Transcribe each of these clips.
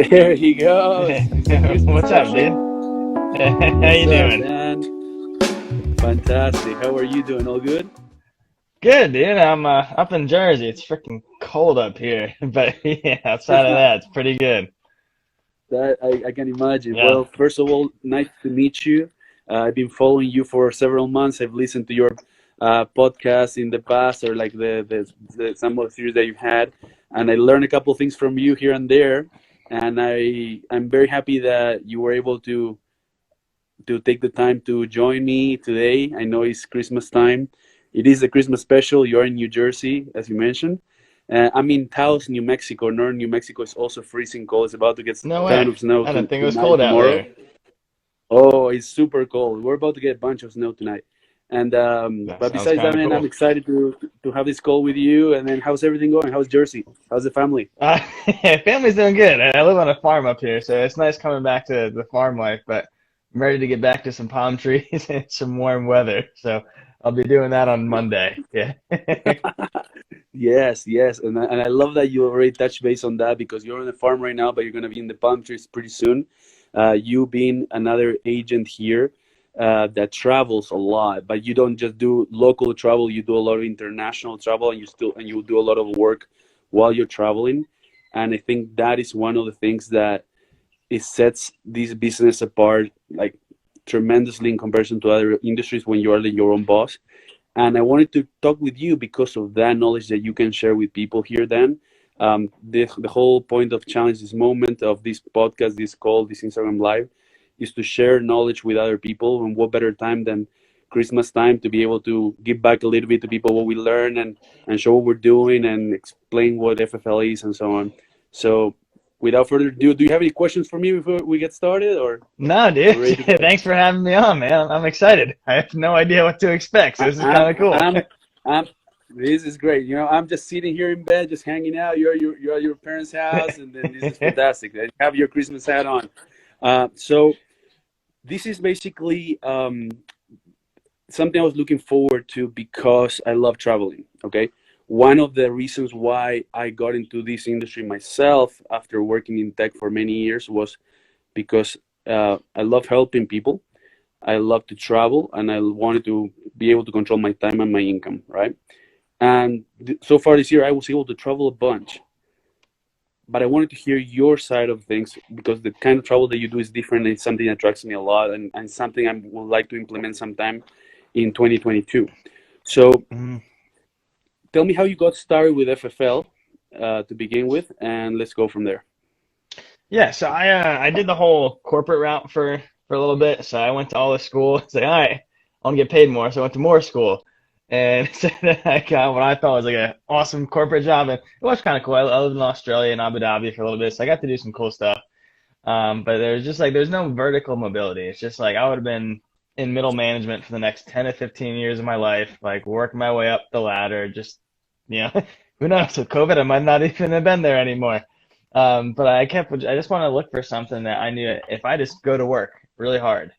There he goes. It's the Christmas What's up, dude? special. How What's you up, doing? man? Fantastic. How are you doing? All good? Good, dude. I'm up in Jersey. It's freaking cold up here, but yeah, outside of that, it's pretty good. I can imagine. Yeah. Well, first of all, nice to meet you. I've been following you for several months. I've listened to your podcast in the past, or like some of the series that you've had, and I learned a couple of things from you here and there. And I'm very happy that you were able to take the time to join me today. I know it's Christmas time. It is the Christmas special. You're in New Jersey, as you mentioned. I'm in Taos, New Mexico. Northern New Mexico is also freezing cold. It's about to get No ton way. of snow I didn't think it was tonight, cold out tomorrow. there. Oh, it's super cold. We're about to get a bunch of snow tonight. And That but sounds besides that, kind of man, I'm cool. excited to have this call with you. And then, how's everything going? How's Jersey? How's the family? Uh, Family's doing good. I live on a farm up here, so it's nice coming back to the farm life, but I'm ready to get back to some palm trees and some warm weather. So I'll be doing that on Monday. Yeah. Yes, yes, and I love that you already touched base on that because you're on the farm right now, but you're gonna be in the palm trees pretty soon. You being another agent here that travels a lot, but you don't just do local travel. You do a lot of international travel, and you do a lot of work while you're traveling. And I think that is one of the things that it sets this business apart, like tremendously in comparison to other industries when you are your own boss. And I wanted to talk with you because of that knowledge that you can share with people here. Then, the whole point of challenge this moment of this podcast, this call, this Instagram live, is to share knowledge with other people. And what better time than Christmas time to be able to give back a little bit to people what we learn and show what we're doing and explain what FFL is and so on. So, without further ado, do you have any questions for me before we get started, or No, dude. we're ready to go? Thanks for having me on, man. I'm excited. I have no idea what to expect, so I, this is kind I'm, of cool. I'm. This is great. I'm just sitting here in bed, just hanging out. You're at your parents' house, and then this is fantastic. You have your Christmas hat on. So this is basically something I was looking forward to because I love traveling. Okay, one of the reasons why I got into this industry myself after working in tech for many years was because I love helping people. I love to travel, and I wanted to be able to control my time and my income, right? And so far this year, I was able to travel a bunch. But I wanted to hear your side of things because the kind of travel that you do is different. And it's something that attracts me a lot, and something I would like to implement sometime in 2022. So Mm. tell me how you got started with FFL to begin with, and let's go from there. Yeah, so I did the whole corporate route for a little bit. So I went to all the school. It's like, all right, I want to get paid more, so I went to more school, and so I got what I thought was like an awesome corporate job, and it was kind of cool. I lived in Australia and Abu Dhabi for a little bit, so I got to do some cool stuff. But there's just like there's no vertical mobility. It's just like I would have been in middle management for the next 10 to 15 years of my life, like working my way up the ladder. Just who knows? With COVID, I might not even have been there anymore. But I just want to look for something that I knew if I just go to work really hard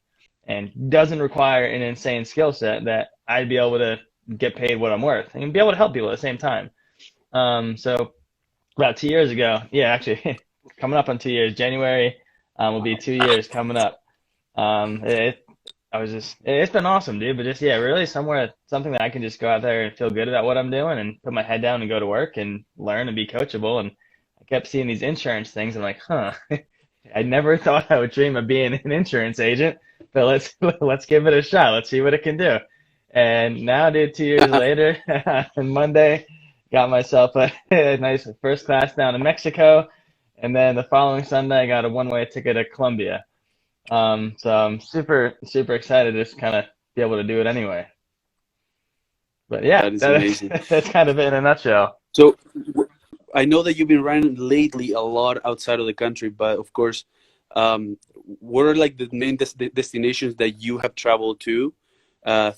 and doesn't require an insane skill set, that I'd be able to get paid what I'm worth and be able to help people at the same time. So about 2 years ago, yeah, actually, coming up on 2 years, January, will be 2 years coming up. I was just, it's been awesome, dude, but just, yeah, really something that I can just go out there and feel good about what I'm doing and put my head down and go to work and learn and be coachable. And I kept seeing these insurance things. I'm like, huh, I never thought I would dream of being an insurance agent, but let's give it a shot. Let's see what it can do. And now, dude, 2 years later, on Monday, got myself a nice first class down to Mexico, and then the following Sunday, I got a one-way ticket to Colombia. So I'm super excited to just kind of be able to do it anyway. But yeah, That is amazing. that's kind of it in a nutshell. So I know that you've been running lately a lot outside of the country, but of course, what are like the main destinations that you have traveled to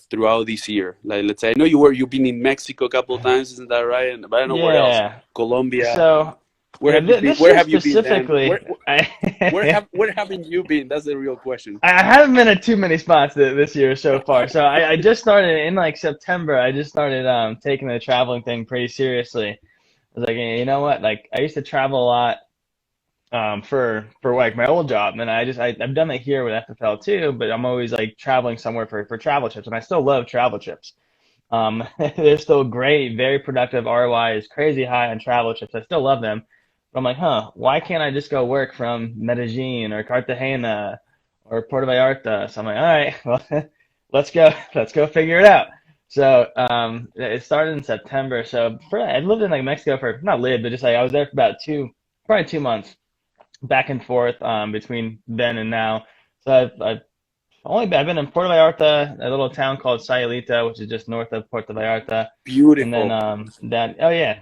throughout this year? Like, let's say, I know you've been in Mexico a couple of times, isn't that right? And but I don't know where else. Yeah. Colombia. So Where have you been? this Where year have you been, Dan? specifically, Where haven't you been? That's the real question. I haven't been at too many spots this year so far. So I just started in like September. I just started taking the traveling thing pretty seriously. I was like, you know what? Like I used to travel a lot for like my old job, and I've done it here with FFL too, but I'm always like traveling somewhere for travel trips, and I still love travel trips. They're still great, very productive. ROI is crazy high on travel trips. I still love them. But I'm like, huh, why can't I just go work from Medellin or Cartagena or Puerto Vallarta? So I'm like, all right, well, let's go figure it out. So it started in September. So I lived in like Mexico for not lived, but just like I was there for about probably 2 months, back and forth between then and now. So I've been in Puerto Vallarta, a little town called Sayulita, which is just north of Puerto Vallarta, and then Beautiful. that. Oh yeah,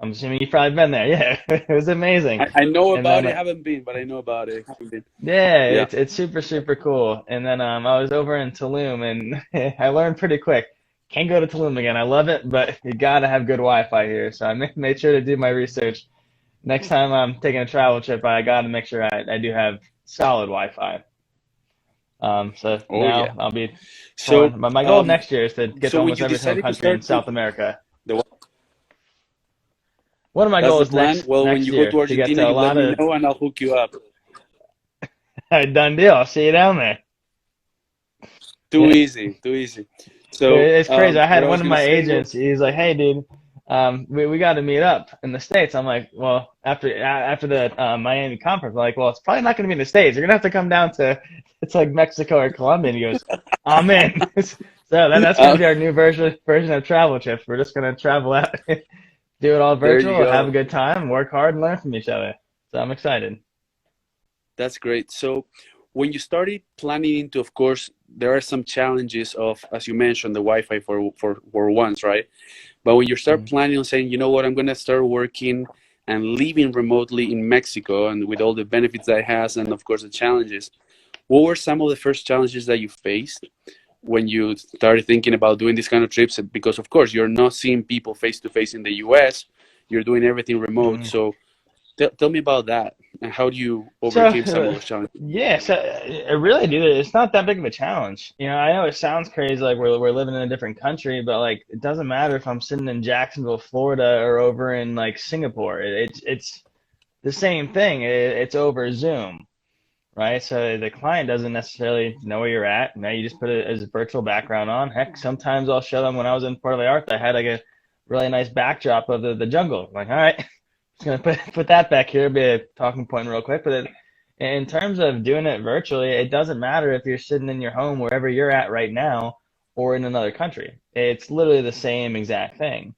I'm assuming you've probably been there. Yeah, it was amazing. I know And about then it, haven't been, but I know about it. Haven't been. yeah, Yeah. it's super super cool. And then I was over in Tulum, and I learned pretty quick. Can't go to Tulum again. I love it, but you gotta have good Wi-Fi here. So I made sure to do my research. Next time I'm taking a travel trip, I gotta make sure I do have solid Wi-Fi. So Oh yeah. now I'll be So touring. My goal next year is to get so to when almost you every single decided to country in start South America. the One of my that's the goals plan. Well, when next you go year to to get Argentina, to a you let lot me of know and I'll hook you up. done deal. I'll see you down there. Too Yeah. easy, too easy. So It's crazy. I what had I one was of gonna my say was, agents. He's like, "Hey, dude, we got to meet up in the States." I'm like, "Well, after the Miami conference, I'm like, well, it's probably not going to be in the States. You're gonna have to come down to it's like Mexico or Colombia." And he goes, "I'm in." So that's going to uh, be our new version of travel trips. We're just going to travel out, do it all there you virtual, have a go. good time, work hard, and learn from each other. So I'm excited. That's great. So when you started planning into, of course, there are some challenges of, as you mentioned, the Wi-Fi for once, right? But when you start Mm. planning on saying, you know what, I'm gonna start working and living remotely in Mexico, and with all the benefits that it has, and of course the challenges, what were some of the first challenges that you faced when you started thinking about doing these kind of trips? Because of course you're not seeing people face to face in the US, you're doing everything remote. Mm. So tell me about that, and how do you So, overcame some of those challenges? yeah, so I really do. It's not that big of a challenge. I know it sounds crazy, like we're living in a different country, but like it doesn't matter if I'm sitting in Jacksonville, Florida, or over in like Singapore. It's the same thing. It's over Zoom, right? So the client doesn't necessarily know where you're at. Now you just put it as a virtual background on. Heck, sometimes I'll show them when I was in Puerto Vallarta, I had like a really nice backdrop of the jungle. I'm like, all right, just gonna put that back here, be a talking point real quick. But in terms of doing it virtually, it doesn't matter if you're sitting in your home wherever you're at right now or in another country. It's literally the same exact thing.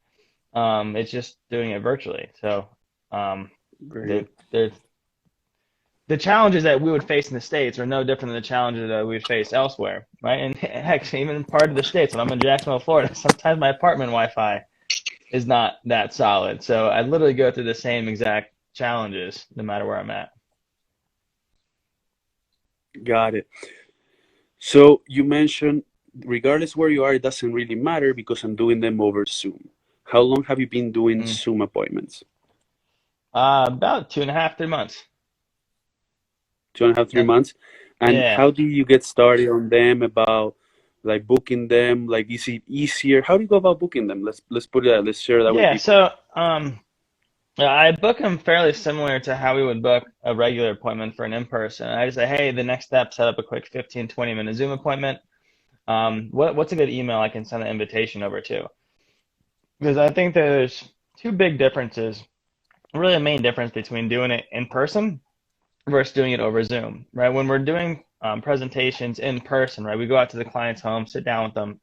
It's just doing it virtually. So Very the good. the the challenges that we would face in the States are no different than the challenges that we would face elsewhere, right? And heck, even part of the States, when I'm in Jacksonville, Florida, sometimes my apartment Wi-Fi is not that solid. So I literally go through the same exact challenges no matter where I'm at. Got it. So you mentioned, regardless where you are, it doesn't really matter because I'm doing them over Zoom. How long have you been doing Mm. Zoom appointments? About 2.5, 3 months. 2.5, 3 months. And Yeah. how do you get started on them? About like booking them? Like, is it easier? How do you go about booking them? Let's put it out. Let's share that with Yeah. people. So I book them fairly similar to how we would book a regular appointment for an in-person. I just say, hey, the next step, set up a quick 15, 20-minute Zoom appointment. What's a good email I can send an invitation over to? Because I think there's two big differences, really a main difference between doing it in person versus doing it over Zoom, right? When we're doing presentations in person, right, we go out to the client's home, sit down with them.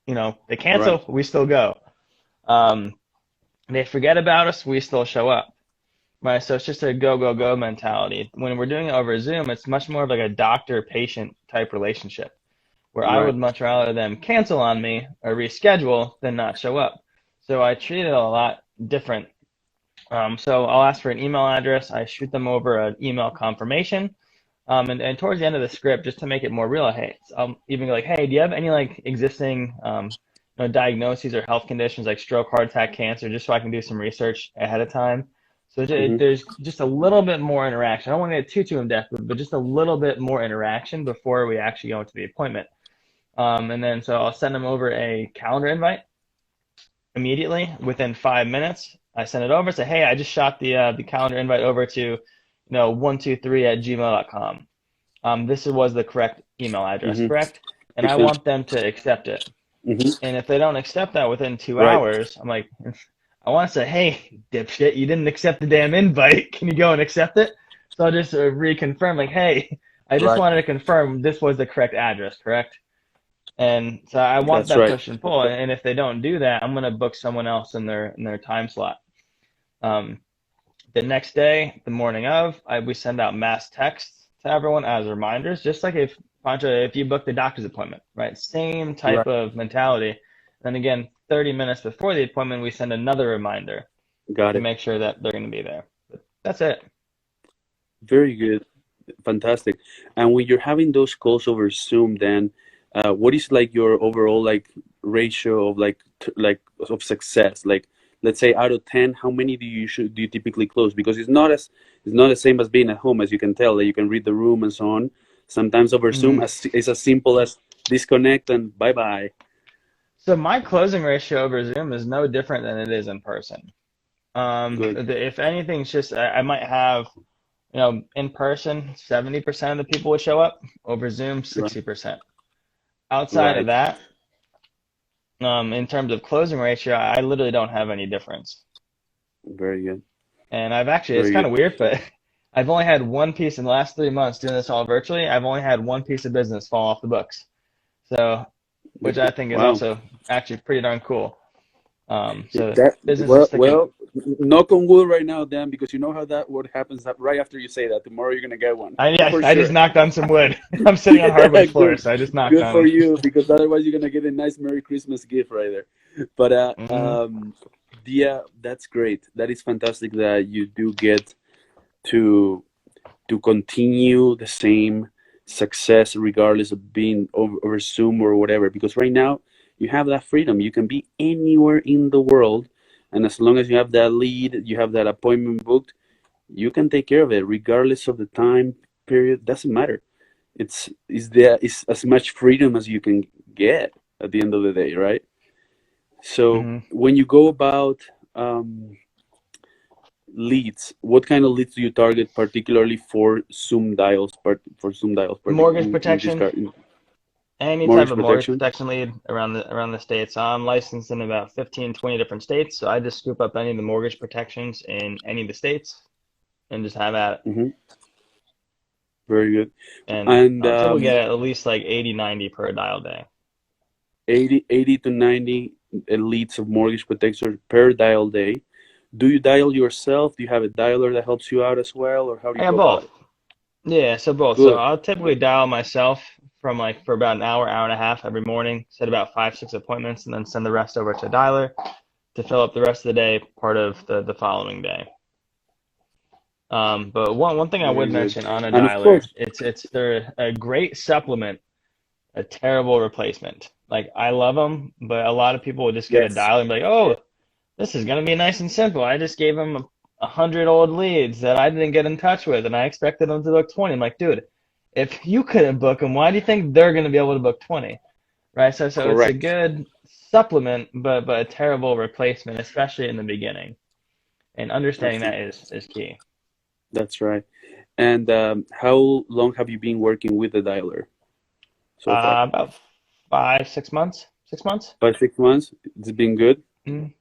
They Right. cancel, we still go. Um, they forget about us, we still show up, right? So it's just a go, go, go mentality. When we're doing it over Zoom, it's much more of like a doctor-patient type relationship, where I Right. would much rather them cancel on me or reschedule than not show up. So I treat it a lot different. So I'll ask for an email address. I shoot them over an email confirmation. And towards the end of the script, just to make it more real, hey, I'll even go like, hey, do you have any like existing diagnoses or health conditions like stroke, heart attack, cancer, just so I can do some research ahead of time. So Hmm. there's just a little bit more interaction. I don't want to get too in depth, but just a little bit more interaction before we actually go into the appointment. And then so I'll send them over a calendar invite immediately within 5 minutes. I send it over, say, hey, I just shot the calendar invite over to, 123 at gmail.com. This was the correct email address, Mm-hmm. correct? And Makes I sense. want them to accept it. Mm-hmm. And if they don't accept that within two Right. hours, I'm like, I want to say, hey, dipshit, you didn't accept the damn invite. Can you go and accept it? So I'll just reconfirm, like, hey, I just Right. wanted to confirm this was the correct address, correct? And so I want That's that right. push and pull. And if they don't do that, I'm gonna book someone else in their time slot. Um, the next day, the morning of, we send out mass texts to everyone as reminders, just like if Pancho, if you book the doctor's appointment, right? Same type Right. of mentality. Then again, 30 minutes before the appointment, we send another reminder Got to it. make sure that they're going to be there. But that's it. Very good. Fantastic. And when you're having those calls over Zoom, then what is like your overall like ratio of like of success? Like let's say out of 10, how many do you typically close? Because it's not the same as being at home, as you can tell, that you can read the room and so on. Sometimes over Zoom, Mhm. it's as simple as disconnect and bye bye. So my closing ratio over Zoom is no different than it is in person. Good. If anything, it's just I might have, in person, 70% of the people would show up. Over Zoom, Right. 60%. Outside of Right. that, in terms of closing ratio, I literally don't have any difference. Very good. And I've actually, it's Very kind good. of weird, but I've only had one piece in the last 3 months doing this all virtually. I've only had one piece of business fall off the books. So, which I think is Wow. also actually pretty darn cool. So That business is sticking. knock on wood right now, Dan, because you know how that what happens right after you say that. Tomorrow you're gonna get one Yeah, for I just sure. knocked on some wood. I'm sitting on Yeah, hardwood floor, good, so I just knocked good on for them. you because otherwise you're gonna get a nice Merry Christmas gift right there. But Hmm. yeah, that's great. That is fantastic that you do get to continue the same success regardless of being over Zoom or whatever. Because right now you have that freedom. You can be anywhere in the world, and as long as you have that lead, you have that appointment booked, you can take care of it regardless of the time period. Doesn't matter. It's as much freedom as you can get at the end of the day, right? So Hmm. when you go about leads, what kind of leads do you target particularly for Zoom dials, for Zoom dials, Mortgage in this protection, car, in any type mortgage of mortgage protection? protection lead around the states. I'm licensed in about 15, 20 different states, so I just scoop up any of the mortgage protections in any of the states and just have at it. Hmm. Very good. And And I'll typically get at least like 80, 90 per dial day. 80 to 90 leads of mortgage protection per dial day. Do you dial yourself? Do you have a dialer that helps you out as well, or how do I you got go about both. it? Yeah, so both. So Good. I'll typically dial myself from like for about an hour, hour and a half every morning, set about five, six appointments, and then send the rest over to a dialer to fill up the rest of the day, part of the following day. But one thing I would Very good. mention on a And of dialer, course, it's they're a great supplement, a terrible replacement. Like I love them, but a lot of people will just get a yes. dialer and be like, oh, this is gonna be nice and simple. I just gave them 100 old leads that I didn't get in touch with, and I expected them to book 20. I'm like, dude, if you couldn't book them, why do you think they're gonna be able to book 20? Right? So it's a Correct. good supplement, but a terrible replacement, especially in the beginning. And understanding that Absolutely. is key. That's right. And how long have you been working with the dialer so far? About 5, 6 months. 6 months. 5, 6 months. It's been good. Mm.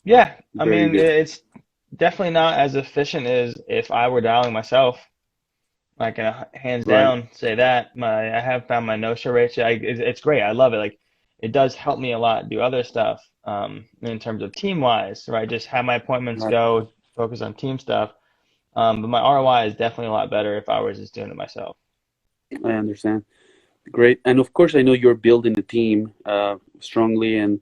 Yeah, I Very mean good. it's definitely not as efficient as if I were dialing myself. I can hands Right. down say that I have found my no-show ratio. It's great. I love it. Like it does help me a lot do other stuff in terms of team wise, right? Just have my appointments Right. go, focus on team stuff. But my ROI is definitely a lot better if I was just doing it myself. I understand. Great. And of course, I know you're building the team strongly. And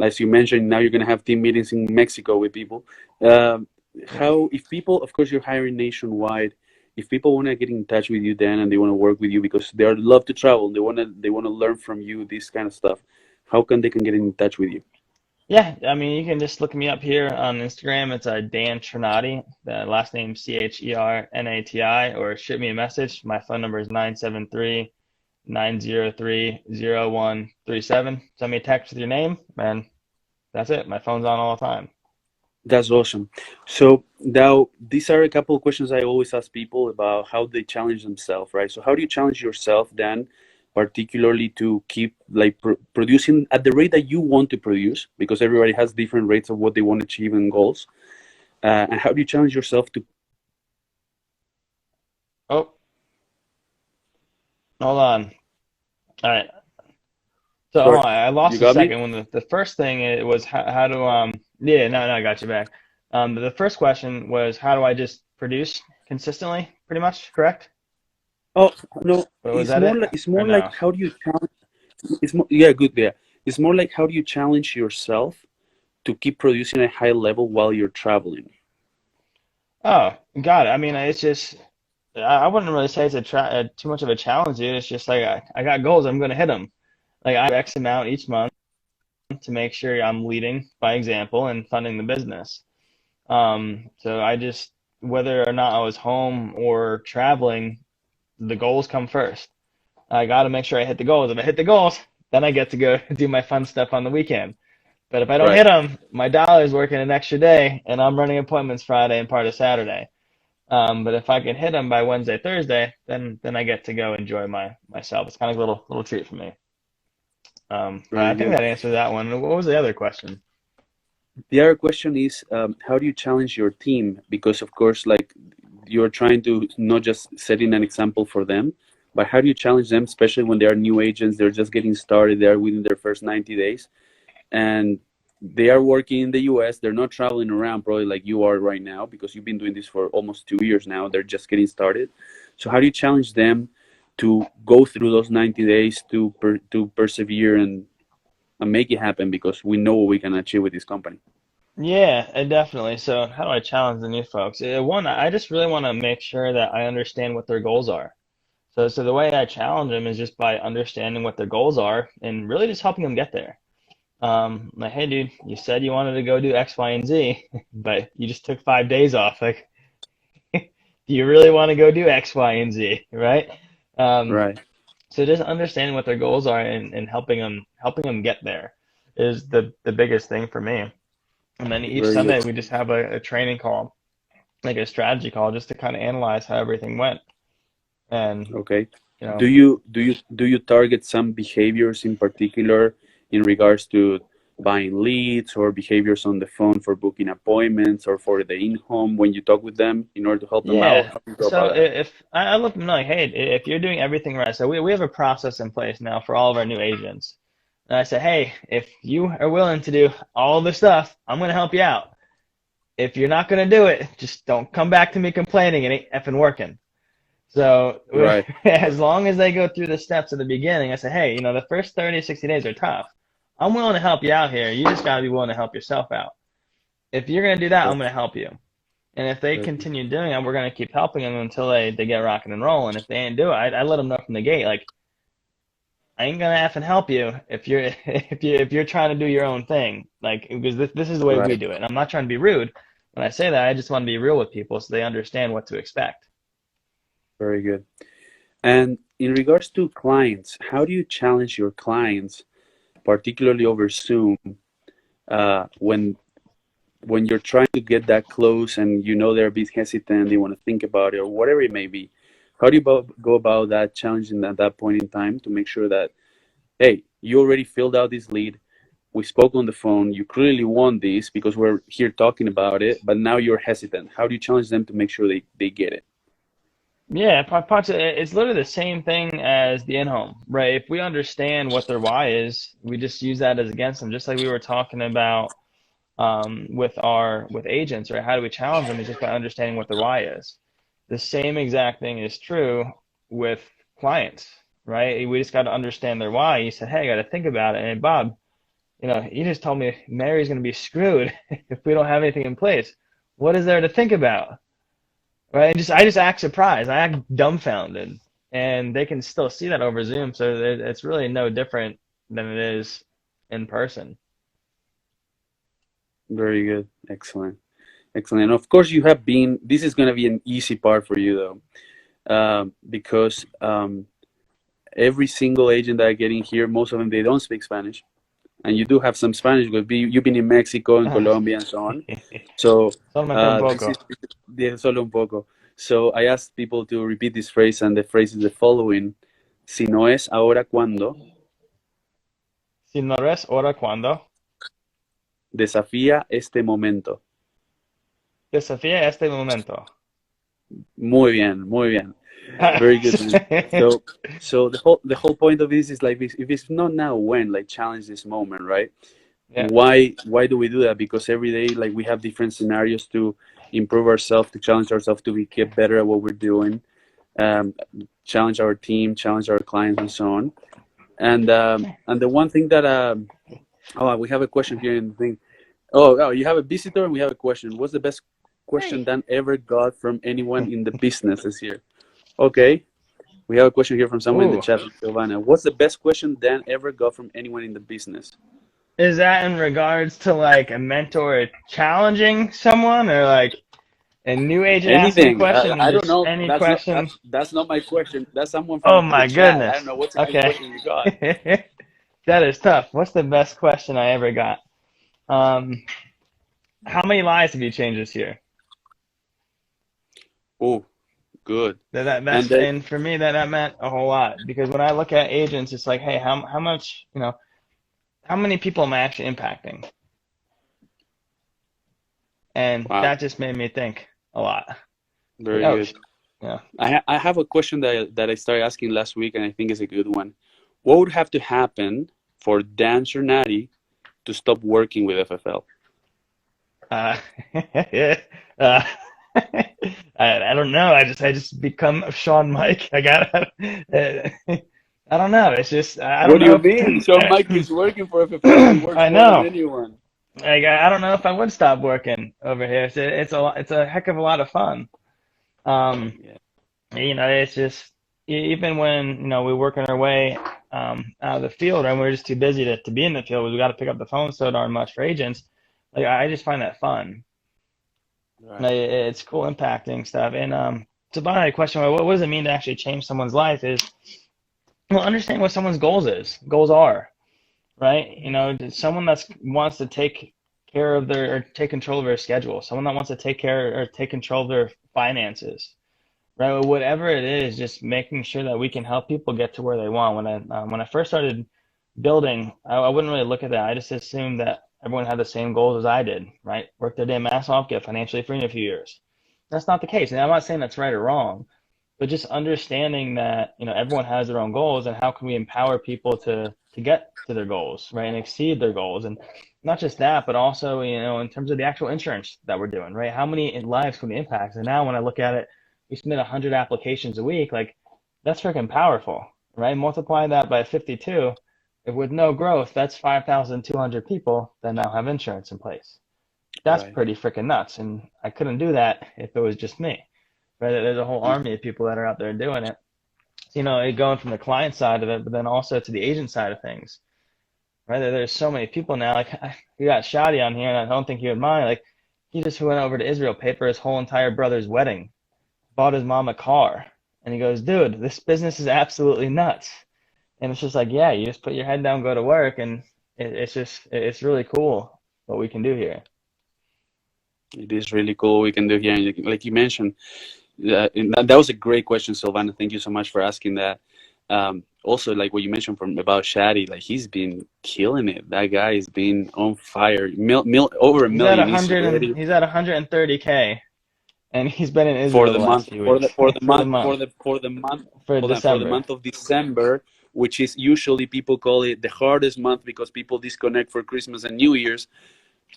as you mentioned, now you're going to have team meetings in Mexico with people. Um, if people, of course, you're hiring nationwide. If people want to get in touch with you, Dan, and they want to work with you because they love to travel, they want to learn from you, this kind of stuff. How can get in touch with you? Yeah, I mean, you can just look me up here on Instagram. It's Dan Chernati, the last name Chernati, or shoot me a message. My phone number is 973-903-0137. Send me a text with your name, and that's it. My phone's on all the time. That's awesome. So now these are a couple of questions I always ask people about how they challenge themselves, right? So how do you challenge yourself then, particularly to keep like producing at the rate that you want to produce, because everybody has different rates of what they want to achieve and goals. And how do you challenge yourself to? Oh, hold on. All right. So hold Sorry, on, I you lost a got me? second when the first thing it was how to yeah, no, I got you back. The first question was how do I just produce consistently, pretty much, correct? Oh no, But was that it? it's Or more like no? how do you challenge? It's more, yeah, good, yeah. It's more like how do you challenge yourself to keep producing at a high level while you're traveling? Oh, got it. I mean, it's just I wouldn't really say it's too much of a challenge, dude. It's just like I got goals, I'm gonna hit them. Like I do X amount each month to make sure I'm leading by example and funding the business. So I just whether or not I was home or traveling, the goals come first. I got to make sure I hit the goals. If I hit the goals, then I get to go do my fun stuff on the weekend. But if I don't Right. hit them, my dollar's working an extra day, and I'm running appointments Friday and part of Saturday. But if I can hit them by Wednesday, Thursday, then I get to go enjoy myself. It's kind of a little treat for me. I Very think good. that answers that one. What was the other question? The other question is, how do you challenge your team? Because of course, like you're trying to not just setting an example for them, but how do you challenge them, especially when they are new agents, they're just getting started, they're within their first 90 days, and they are working in the US, they're not traveling around probably like you are right now, because you've been doing this for almost 2 years now, they're just getting started. So how do you challenge them to go through those 90 days to persevere and make it happen because we know what we can achieve with this company? Yeah, definitely. So, how do I challenge the new folks? One, I just really want to make sure that I understand what their goals are. So the way I challenge them is just by understanding what their goals are and really just helping them get there. Like, hey, dude, you said you wanted to go do X, Y, and Z, but you just took 5 days off. Like, do you really want to go do X, Y, and Z, right? Um, Right. so just understanding what their goals are and helping them get there is the biggest thing for me. And then each Very good. Sunday we just have a training call, like a strategy call, just to kind of analyze how everything went. And Okay. you Do know, you do you do you target some behaviors in particular in regards to buying leads or behaviors on the phone for booking appointments or for the in-home when you talk with them in order to help them out? yeah. How do you go So about that? if I let them know, like, hey, if you're doing everything right, so we have a process in place now for all of our new agents. And I said, hey, if you are willing to do all the stuff, I'm gonna help you out. If you're not gonna do it, just don't come back to me complaining. It ain't effing working. So Right. as long as they go through the steps at the beginning, I say, hey, the first 30 to 60 days are tough. I'm willing to help you out here. You just got to be willing to help yourself out. If you're going to do that, I'm Right. going to help you. And if they Right. continue doing it, we're going to keep helping them until they get rocking and rolling. If they ain't do it, I let them know from the gate, like, I ain't gonna effing help you if you're if you're trying to do your own thing, like because this is the way we Right. do it. And I'm not trying to be rude when I say that. I just want to be real with people so they understand what to expect. Very good. And in regards to clients, how do you challenge your clients, particularly over Zoom, when you're trying to get that close and you know they're a bit hesitant, they want to think about it or whatever it may be? How do you go about that challenging at that point in time to make sure that, hey, you already filled out this lead, we spoke on the phone, you clearly want this because we're here talking about it, but now you're hesitant. How do you challenge them to make sure they get it? Yeah, it's literally the same thing as the in-home, right? If we understand what their why is, we just use that as against them, just like we were talking about with agents, right? How do we challenge them? Is just by understanding what their why is. The same exact thing is true with clients, right? We just got to understand their why. You said, hey, I got to think about it. And Bob, you just told me Mary's going to be screwed if we don't have anything in place. What is there to think about? Right? I just act surprised. I act dumbfounded, and they can still see that over Zoom. So it's really no different than it is in person. Very good. Excellent. Excellent. And of course, you have been, this is going to be an easy part for you though, because every single agent that I get in here, most of them, they don't speak Spanish. and you do have some Spanish because you've been in Mexico and Ah, Colombia and so on. So solamente un this is poco. solo un poco. So I asked people to repeat this phrase, and the phrase is the following: Si no es ahora, ¿cuándo? Si no es hora cuando, Desafía este momento. desafía este momento. Muy bien, muy bien. Very good, man. So, so the whole point of this is like, if it's not now, when? Like, challenge this moment, right? Yeah. Why do we do that? Because every day, like, we have different scenarios to improve ourselves, to challenge ourselves, to get better at what we're doing, um, challenge our team, challenge our clients, and so on. And the one thing that oh, we have a question here in the thing. Oh, you have a visitor and we have a question. What's the best question Hey. Dan ever got from anyone in the business this year? Okay, we have a question here from someone in the Ooh. chat, Giovanna. What's the best question Dan ever got from anyone in the business? Is that in regards to like a mentor challenging someone or like a new agent asking a Anything. question and I don't just know. any That's not question? that's not my question. That's someone Oh from the my chat. I don't goodness. know what's the best Okay. question you got. That is tough. What's the best question I ever got? Um, how many lives have you changed this year? Oh, good. And That's and for me that meant a whole lot because when I look at agents, it's like, hey, how much, how many people am I actually impacting? And wow, that just made me think a lot. Like, very oh, good. yeah. I have a question that I started asking last week, and I think is a good one. What would have to happen for Dan Chernati to stop working with FFL? Uh, uh, I don't know. I just become Sean Mike. I got I don't know. It's just I What don't do you know mean? Sean Mike if is working for FFL. He works I more than know. anyone. Like I don't know if I would stop working over here. It's a heck of a lot of fun. Um, Yeah, it's just even when we're working our way out of the field and we're just too busy to be in the field. We got to pick up the phone so darn much for agents. Like I just find that fun. right, It's cool impacting stuff. And to buy a question, what does it mean to actually change someone's life? Is well, understand what someone's goals are, right? Someone that wants to take care of their or take control of their schedule, someone that wants to take care or take control of their finances, right? Well, whatever it is, just making sure that we can help people get to where they want. When I first started building, I wouldn't really look at that. I just assumed that everyone had the same goals as I did, right? Work their damn ass off, get financially free in a few years. That's not the case. And I'm not saying that's right or wrong, but just understanding that everyone has their own goals and how can we empower people to get to their goals, right, and exceed their goals. And not just that, but also in terms of the actual insurance that we're doing, right? How many lives can we impact? And now when I look at it, we submit 100 applications a week. Like that's freaking powerful, right? Multiply that by 52. If with no growth, that's 5,200 people that now have insurance in place. That's right. pretty freaking nuts. And I couldn't do that if it was just me, right? There's a whole army of people that are out there doing it. So, going from the client side of it, but then also to the agent side of things, right? There's so many people now. Like we got Shadi on here, and I don't think he would mind. Like he just went over to Israel, paid for his whole entire brother's wedding, bought his mom a car, and he goes, "Dude, this business is absolutely nuts." And it's just like, yeah, you just put your head down, go to work, and it's really cool what we can do here. It is really cool. We can do here, and like you mentioned, and that was a great question, Silvana. Thank you so much for asking that. Also, like what you mentioned from about Shadi, like he's been killing it. That guy has been on fire. Over a He's at million. He's 100 and already he's at 130K, and he's been in for Israel the the last month few for the weeks for the for the month month for the month. for Hold on, for the December. month of December, which is usually people call it the hardest month because people disconnect for Christmas and New Year's.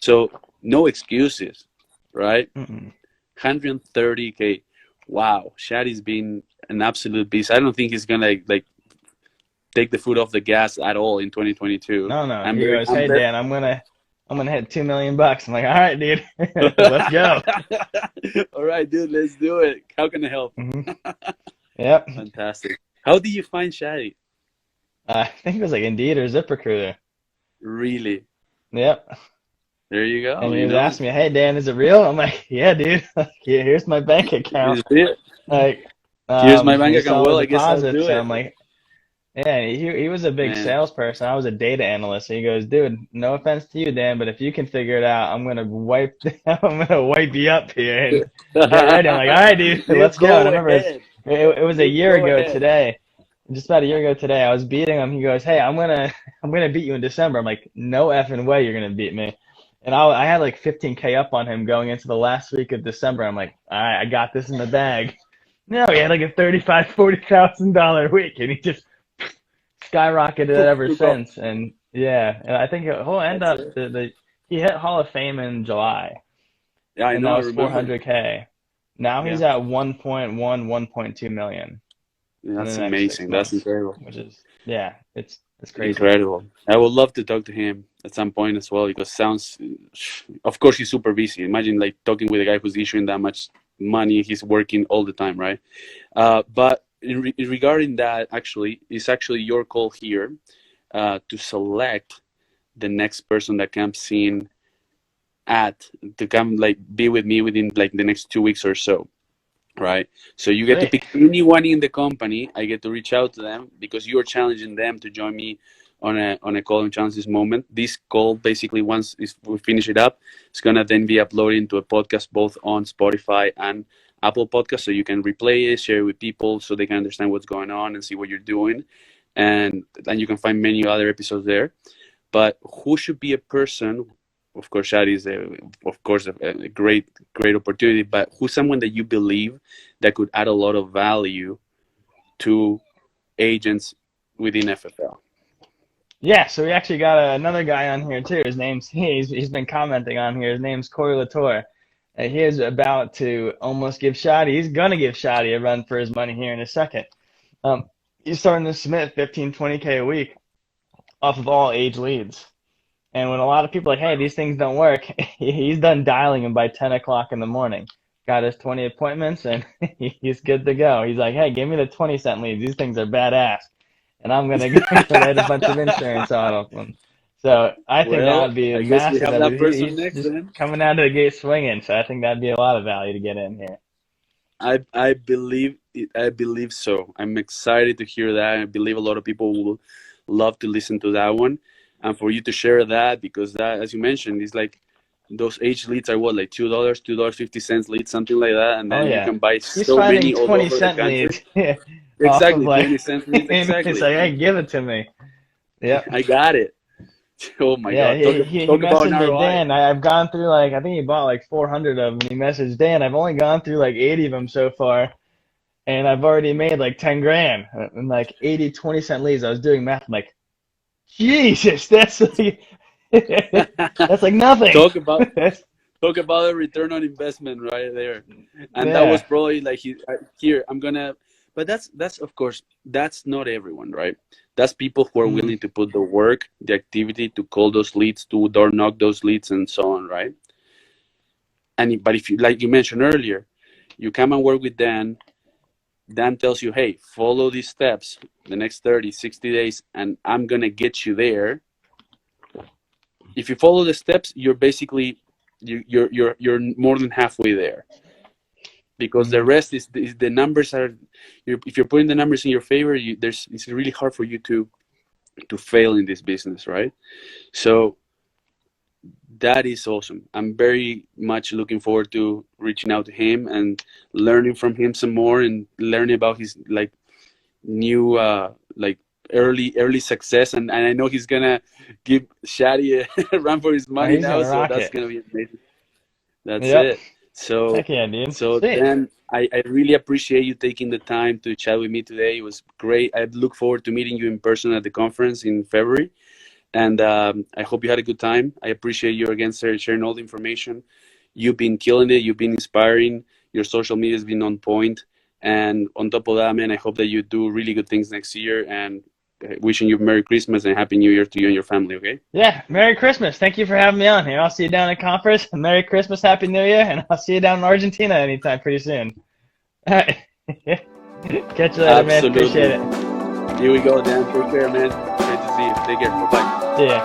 So no excuses, right? Mm-mm. 130K. Wow, Shadi's been an absolute beast. I don't think he's gonna like take the foot off the gas at all in 2022. No, no. I'm He very, goes, I'm "Hey very. Dan, I'm gonna hit $2 million." I'm like, "All right, dude, let's go." All right, dude, let's do it. How can I help? Hmm. Yep. Fantastic. How did you find Shadi? I think it was like Indeed or ZipRecruiter. Really? Yep. There you go. And he You was know, asking me, "Hey Dan, is it real?" I'm like, "Yeah, dude. Here's my bank account." it's it. Like, Here's my bank we account. saw the Well, I guess I'll deposit, do so it. I'm like, Yeah, he was a big man. salesperson. I was a data analyst. And he goes, dude, no offense to you, Dan, but if you can figure it out, I'm gonna wipe I'm gonna wipe you up here and get ready. I'm like, all right, dude, You let's go. And I go remember ahead. it was a You year go ago ahead. today, just about a year ago today. I was beating him. He goes, hey, I'm gonna beat you in December. I'm like, no effing way you're gonna beat me. And I had like 15K up on him going into the last week of December. I'm like, all right, I got this in the bag. No, he had like a 35, $40,000 week, and he just skyrocketed Poof, ever took off. since. And yeah, and I think he'll end That's up it. the he hit Hall of Fame in July, Yeah, I and know. that I was remember. 400K. Now he's Yeah, at 1.1, 1.2 million yeah, in the that's next six amazing. That's months, incredible. which is yeah, it's crazy. Incredible. I would love to talk to him at some point as well because sounds, of course, he's super busy. Imagine like talking with a guy who's issuing that much money. He's working all the time, right? But regarding that, actually, it's actually your call here to select the next person that comes in at to come like be with me within like the next 2 weeks or so, right? So you get to Sweet. pick anyone in the company. I get to reach out to them because you are challenging them to join me on a call and challenge this moment. This call basically once we finish it up, it's gonna then be uploaded into a podcast both on Spotify and Apple Podcast, so you can replay it, share it with people, so they can understand what's going on and see what you're doing, and then you can find many other episodes there. But who should be a person? Of course, Shadi is of course a great opportunity. But who's someone that you believe that could add a lot of value to agents within FFL? Yeah, so we actually got another guy on here too. His name's he's been commenting on here. His name's Corey Latour. He is about to almost give Shadi. He's gonna give Shadi a run for his money here in a second. Um, he's starting to submit 15, 20K a week off of all age leads. And when a lot of people are like, hey, these things don't work, he's done dialing them by 10 o'clock in the morning. Got his 20 appointments and he's good to go. He's like, hey, give me the 20-cent leads. These things are badass. And I'm going to write a bunch of insurance on them. So I think that Well, would be a I guess we massive. have that person He's next just then. coming out of the gate swinging. So I think that'd be a lot of value to get in here. I believe it, I believe so. I'm excited to hear that. I believe a lot of people will love to listen to that one, and for you to share that because that, as you mentioned, is like those age leads are what like $2, $2.50 leads, something like that, and Oh, then you yeah. can buy He's so finding many all 20 over the cent country. leads off of Exactly, like, 20 cents leads it's exactly, like, hey, and give it to me. Yep. I got it. Oh my Yeah, God, he talk about an messaged me, ROI. Dan. I've gone through like I think he bought like 400 of them. And he messaged Dan. I've only gone through like 80 of them so far, and I've already made like 10 grand and like 80 20-cent leads. I was doing math. I'm like, Jesus, that's like that's like nothing. talk about That's, talk about a return on investment right there, and that was yeah. probably like here I'm gonna, but that's of course that's not everyone, right? That's people who are Mm, willing to put the work, the activity to call those leads, to door knock those leads and so on, right? And but if you, like you mentioned earlier, you come and work with Dan tells you, hey, follow these steps the next 30, 60 days and I'm gonna get you there. If you follow the steps, you're basically you're more than halfway there, because the mm. rest is the numbers are, if you're putting the numbers in your favor, it's really hard for you to fail in this business, right? So that is awesome. I'm very much looking forward to reaching out to him and learning from him some more and learning about his like new like early success, and I know he's gonna give Shadi a run for his Oh, money he's now, gonna so rock that's it. gonna be amazing. That's Yep. it. So, Heck yeah, dude. so Sweet. then I really appreciate you taking the time to chat with me today. It was great. I look forward to meeting you in person at the conference in February. And I hope you had a good time. I appreciate you again, sir, sharing all the information. You've been killing it. You've been inspiring. Your social media has been on point. And on top of that, man, I hope that you do really good things next year. And wishing you Merry Christmas and Happy New Year to you and your family, okay? Yeah, Merry Christmas. Thank you for having me on here. I'll see you down at conference. Merry Christmas, Happy New Year, and I'll see you down in Argentina anytime pretty soon. All right. Catch you later, man. Appreciate Absolutely. it. Here we go, Dan. Take care, man. Great to see you. Take care. Bye bye. See ya.